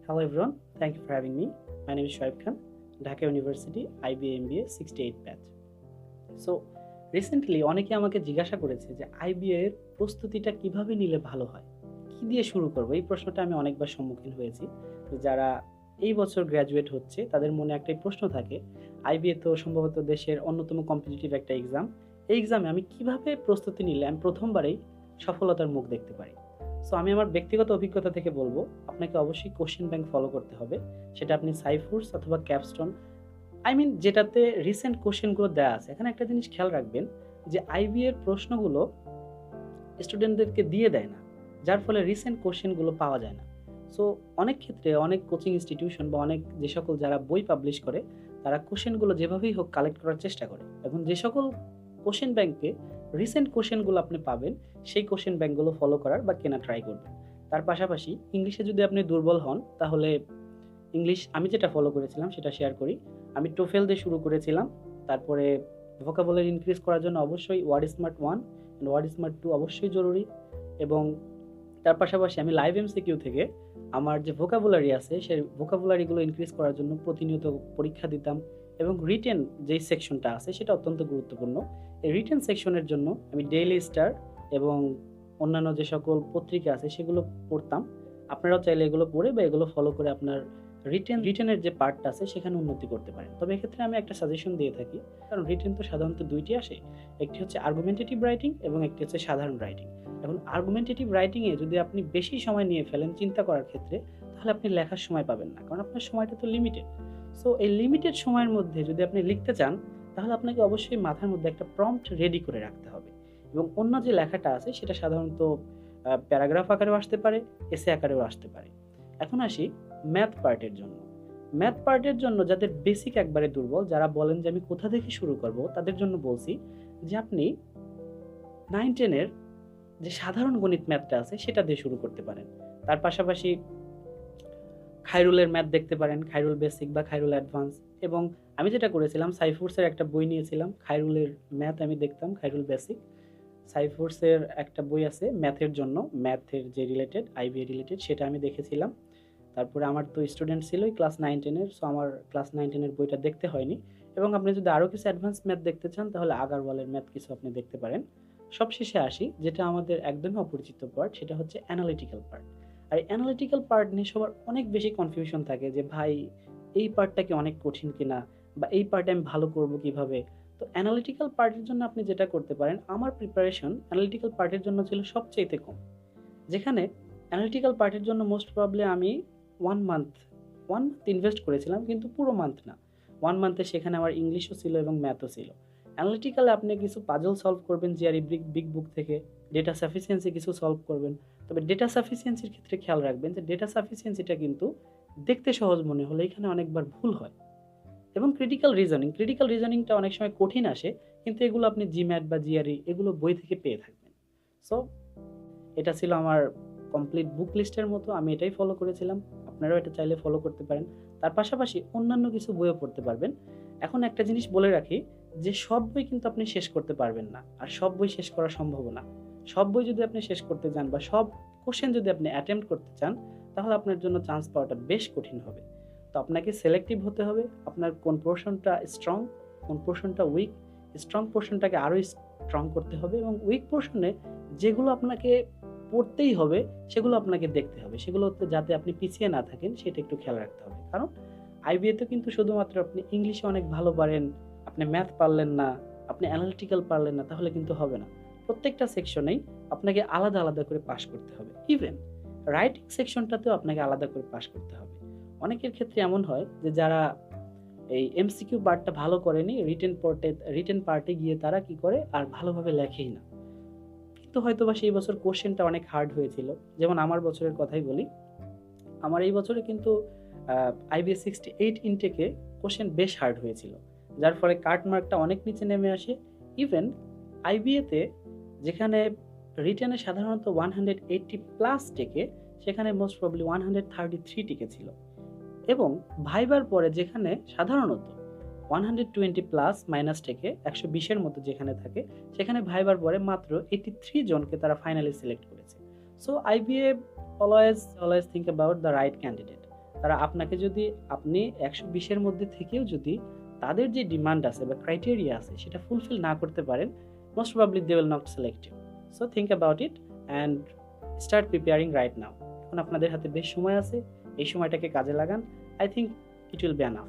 Hello everyone, thank you for having me. My name is Shoaib Khan, Dhaka University, IBA MBA 68 batch. So recently অনেকে আমাকে জিজ্ঞাসা করেছে যে IBA এর প্রস্তুতিটা কিভাবে নিলে ভালো হয়, কি দিয়ে শুরু করব। এই প্রশ্নটা আমি অনেকবার সম্মুখীন হয়েছি। তো যারা এই বছর গ্র্যাজুয়েট হচ্ছে তাদের মনে একটাই প্রশ্ন থাকে, আইবিএ তো সম্ভবত দেশের অন্যতম কম্পিটিটিভ একটা এক্সাম, এই এক্সামে আমি কিভাবে প্রস্তুতি নিলে আমি প্রথমবারেই সফলতার মুখ দেখতে পারি। সো আমি আমার ব্যক্তিগত অভিজ্ঞতা থেকে বলবো, আপনাকে অবশ্যই কোশ্চেন ব্যাংক ফলো করতে হবে। সেটা আপনি সাইফোর্স অথবা ক্যাপস্টোন, যেটাতে রিসেন্ট কোশ্চেনগুলো দেওয়া আছে। এখানে একটা জিনিস খেয়াল রাখবেন যে আইবি এর প্রশ্নগুলো স্টুডেন্টদেরকে দিয়ে দেয় না, যার ফলে রিসেন্ট কোশ্চেনগুলো পাওয়া যায় না। সো অনেক ক্ষেত্রে অনেক কোচিং ইনস্টিটিউশন বা অনেক যে সকল যারা বই পাবলিশ করে, তারা কোশ্চেনগুলো যেভাবেই হোক কালেক্ট করার চেষ্টা করে। এখন যে সকল কোশ্চেন ব্যাংকে রিসেন্ট কোশ্চেনগুলো আপনি পাবেন, সেই কোশ্চেন ব্যাংকগুলো ফলো করার বা কেনা ট্রাই করবেন। তার পাশাপাশি ইংলিশে যদি আপনি দুর্বল হন, তাহলে ইংলিশ আমি যেটা ফলো করেছিলাম সেটা শেয়ার করি। আমি টোফেল দিয়ে শুরু করেছিলাম, তারপরে ভোকাবুলারি ইনক্রিজ করার জন্য অবশ্যই word smart 1 and word smart 2 অবশ্যই জরুরি। এবং তার পাশাপাশি আমি লাইভ এমসিকিউ থেকে আমার যে ভোকাবুলারি আছে সেই ভোকাবুলারিগুলো ইনক্রিজ করার জন্য প্রতিনিয়ত পরীক্ষা দিতাম। এবং রিটেন যেই সেকশনটা আছে সেটা অত্যন্ত গুরুত্বপূর্ণ। এই রিটেন সেকশনের জন্য আমি ডেইলি স্টার এবং অন্যান্য যে সকল পত্রিকা আছে সেগুলো পড়তাম। আপনারাও চাইলে এগুলো পড়ে বা এগুলো ফলো করে আপনার রিটেনের যে পার্টটা আছে সেখানে উন্নতি করতে পারেন। তবে এক্ষেত্রে আমি একটা সাজেশন দিয়ে থাকি, কারণ রিটেন তো সাধারণত দুইটি আসে, একটি হচ্ছে আর্গুমেন্টেটিভ রাইটিং এবং একটি হচ্ছে সাধারণ রাইটিং। এখন আর্গুমেন্টেটিভ রাইটিংয়ে যদি আপনি বেশি সময় নিয়ে ফেলেন চিন্তা করার ক্ষেত্রে, তাহলে আপনি লেখার সময় পাবেন না, কারণ আপনার সময়টা তো লিমিটেড। সো এই লিমিটেড সময়ের মধ্যে যদি আপনি লিখতে চান, তাহলে আপনাকে অবশ্যই মাথার মধ্যে একটা প্রম্পট রেডি করে রাখতে হবে। এবং অন্য যে লেখাটা আছে সেটা সাধারণত প্যারাগ্রাফ আকারেও আসতে পারে, এসে আকারেও আসতে পারে। এখন আসি ম্যাথ পার্টের জন্য। ম্যাথ পার্টের জন্য যাদের বেসিক একবারে দুর্বল, যারা বলেন যে আমি কোথা থেকে শুরু করব, তাদের জন্য বলছি যে আপনি 9-10-এর যে সাধারণ গণিত ম্যাথটা আছে সেটা দিয়ে শুরু করতে পারেন। তার পাশাপাশি খায়রুলের ম্যাথ দেখতে পারেন, খায়রুল বেসিক বা খায়রুল অ্যাডভান্স। এবং আমি যেটা করেছিলাম, সাইফোর্সের একটা বই নিয়েছিলাম, খায়রুলের ম্যাথ আমি দেখতাম, খায়রুল বেসিক। সাইফোর্সের একটা বই আছে ম্যাথের জন্য, ম্যাথের যে রিলেটেড আইবিএ রিলেটেড, সেটা আমি দেখেছিলাম। তারপরে আমার তো স্টুডেন্ট ছিলই ক্লাস 9-10-এর, সো আমার ক্লাস 9-10-এর বইটা দেখতে হয়নি। এবং আপনি যদি আরও কিছু অ্যাডভান্স ম্যাথ দেখতে চান, তাহলে আগারওয়ালের ম্যাথ কিছু আপনি দেখতে পারেন। সবশেষে আসি যেটা আমাদের একদমই অপরিচিত পার্ট, সেটা হচ্ছে অ্যানালিটিক্যাল পার্ট। আর এই অ্যানালিটিক্যাল পার্ট নিয়ে সবার অনেক বেশি কনফিউশন থাকে যে ভাই এই পার্টটা কি অনেক কঠিন কিনা, বা এই পার্টে আমি ভালো করব কিভাবে। তো অ্যানালিটিক্যাল পার্টের জন্য আপনি যেটা করতে পারেন, আমার প্রিপারেশন অ্যানালিটিক্যাল পার্টের জন্য ছিল সবচাইতে কম। যেখানে অ্যানালিটিক্যাল পার্টের জন্য মোস্ট প্রবলি আমি 1 মান্থ ইনভেস্ট করেছিলাম, কিন্তু পুরো মান্থ না। 1 মান্থে সেখানে আমার ইংলিশও ছিল এবং ম্যাথও ছিল। অ্যানালিটিক্যালে আপনি কিছু পাজল সলভ করবেন জিআরই বিগ বুক থেকে, ডেটা সাফিসিয়েন্সি কিছু সলভ করবেন। তবে ডেটা সাফিসিয়েন্সির ক্ষেত্রে খেয়াল রাখবেন যে ডেটা সাফিসিয়েন্সিটা কিন্তু দেখতে সহজ মনে হলে এখানে অনেকবার ভুল হয়। এবং ক্রিটিক্যাল রিজনিংটা অনেক সময় কঠিন আসে, কিন্তু এগুলো আপনি জিম্যাট বা জিআরই এগুলো বই থেকে পেয়ে থাকবেন। সো এটা ছিল আমার কমপ্লিট বুক লিস্টের মতো, আমি এটাই ফলো করেছিলাম। আপনারাও এটা চাইলে ফলো করতে পারেন। তার পাশাপাশি অন্যান্য কিছু বইও পড়তে পারবেন। এখন একটা জিনিস বলে রাখি, যে সব বই কিন্তু আপনি শেষ করতে পারবেন না, আর সব বই শেষ করা সম্ভব না। সব বই যদি আপনি শেষ করতে যান বা সব কোশ্চেন যদি আপনি অ্যাটেম্প্ট করতে চান, তাহলে আপনার জন্য চান্স পাওয়াটা বেশ কঠিন হবে। তো আপনাকে সিলেক্টিভ হতে হবে, আপনার কোন পোর্শনটা স্ট্রং, কোন পোর্শনটা উইক। স্ট্রং পোর্শনটাকে আরও স্ট্রং করতে হবে, এবং উইক পোর্শনে যেগুলো আপনাকে পড়তেই হবে সেগুলো আপনাকে দেখতে হবে, সেগুলোতে যাতে আপনি পিছিয়ে না থাকেন সেটা একটু খেয়াল রাখতে হবে। কারণ আইবিএতে কিন্তু শুধুমাত্র আপনি ইংলিশে অনেক ভালো পারেন, আপনি ম্যাথ পারলেন না, আপনি অ্যানালিটিক্যাল পারলেন না, তাহলে কিন্তু হবে না। প্রত্যেকটা সেকশনেই আপনাকে আলাদা আলাদা করে পাস করতে হবে। ইভেন রাইটিং সেকশনটাতেও আপনাকে আলাদা করে পাস করতে হবে। অনেকের ক্ষেত্রে এমন হয় যে যারা এই এমসিকিউ পার্টটা ভালো করেনি, রিটেন পার্টে গিয়ে তারা কি করে আর ভালোভাবে লেখেই না। তো হয়তো বা সেই বছর কোশ্চেনটা অনেক হার্ড হয়েছিল। যেমন আমার বছরের কথাই বলি, আমার এই বছরে কিন্তু আইবিএস 68 ইনটেকে কোশ্চেন বেশ হার্ড হয়েছিল, যার ফলে কাট মার্কটা অনেক নিচে নেমে আসে। ইভেন আইবিএতে যেখানে রিটেনে সাধারণত 180 প্লাস টেকে, সেখানে মোস্ট প্রবলি 133 টিকে ছিল। এবং ভাইবার পরে যেখানে সাধারণত 120 প্লাস মাইনাস টেকে 120-এর মতো যেখানে থাকে, সেখানে ভাইবার পরে মাত্র 83 জনকে তারা ফাইনালি সিলেক্ট করেছে। So IBA always think about the right candidate. তারা আপনাকে যদি আপনি 120-এর মধ্যে থেকেও যদি তাদের যে ডিমান্ড আছে বা ক্রাইটেরিয়া আছে সেটা ফুলফিল না করতে পারেন, most probably they will not select you. So think about it and start preparing right now. এখন আপনাদের হাতে বেশ সময় আছে, এই সময়টাকে কাজে লাগান। I think it will be enough.